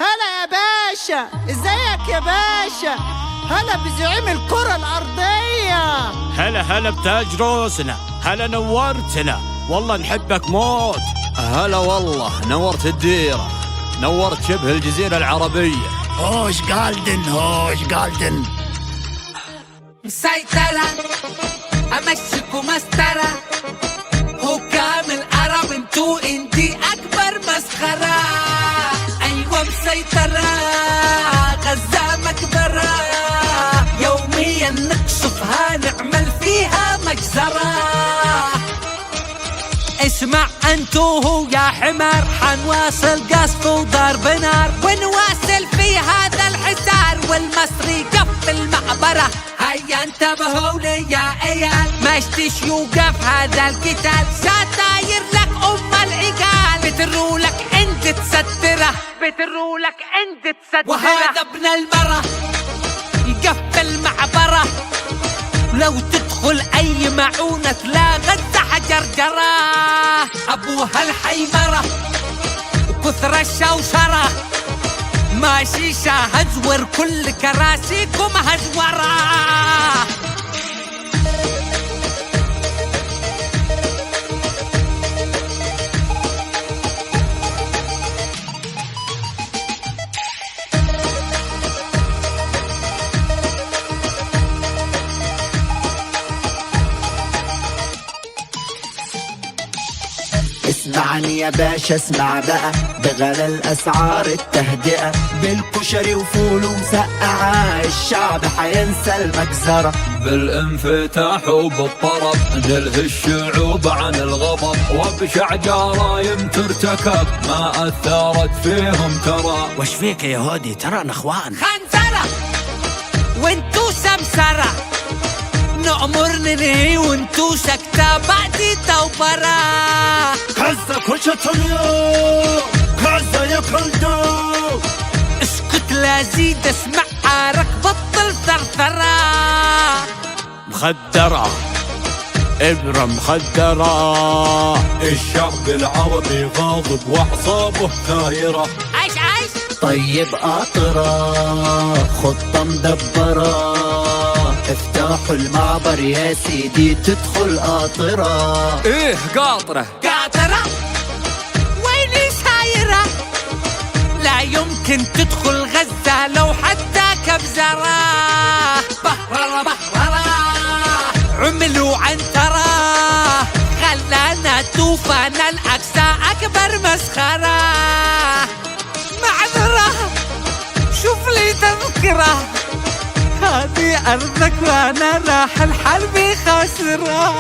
هلا يا باشا، ازيك يا باشا؟ هلا بزعيم الكرة الأرضية. هلا بتاج روسنا، هلا نورتنا، والله نحبك موت. هلا والله، نورت الديرة، نورت شبه الجزيرة العربية. هوش قالدن مسيطرة أمشيكوا مسطرة، حكام العرب انتو انتي أكبر مسخرة. أيوة مسيطرة، غزة مكبرة، يوميا نقصفها نعمل فيها مجزرة. اسمع انتو يا حمار، حنواصل قصف وضرب نار، ونواصل في هذا الحصار، والمصري قف المعبرة. هيا انتبهوا لي يا عيال، مشتش يوقف هذا القتال، ستاير لك العقال، بترولك انت تستره، بترولك انت تستره. وهذا ابن المرة يقف المعبرة، لو تدخل اي معونة تلاقي غزة حجر جرى. ابوها الحيمرة وكثر الشوشرة، ماشي هزور كل كراسيكم هزورة. اسمعني يا باشا، اسمع بقى، بغلى الأسعار التهدئة، بالكشري وفول ومسقعة الشعب حينسى المجزرة. بالانفتاح وبالطرب نلهي الشعوب عن الغضب، وبشع جرايم ترتكب ما أثرت فيهم ترى. وش فيك يا يهودي؟ ترى اخوان خنزرة وانتو سمسرة، نأمر ننهي وانتو سكتة بعد توبرة. غزة كشتنيو، غزة يا كلدو. اسكت لا زيد اسمع عارك، بطل ثرثرة. مخدرة إبرة مخدرة، الشعب العربي غاضب وأعصابه ثايرة. عيش طيب قاطرة، خطة مدبرة، افتحوا المعبر يا سيدي تدخل قاطرة. إيه قاطرة ويلي سايرة، لا يمكن تدخل غزة لو حتى كبزرة. بحررة عملوا عنترة، خلانا توفان الأقصى أكبر مسخرة. معذرة شوف لي تذكرة، هذه أرضك وأنا راح الحرب خاسرة.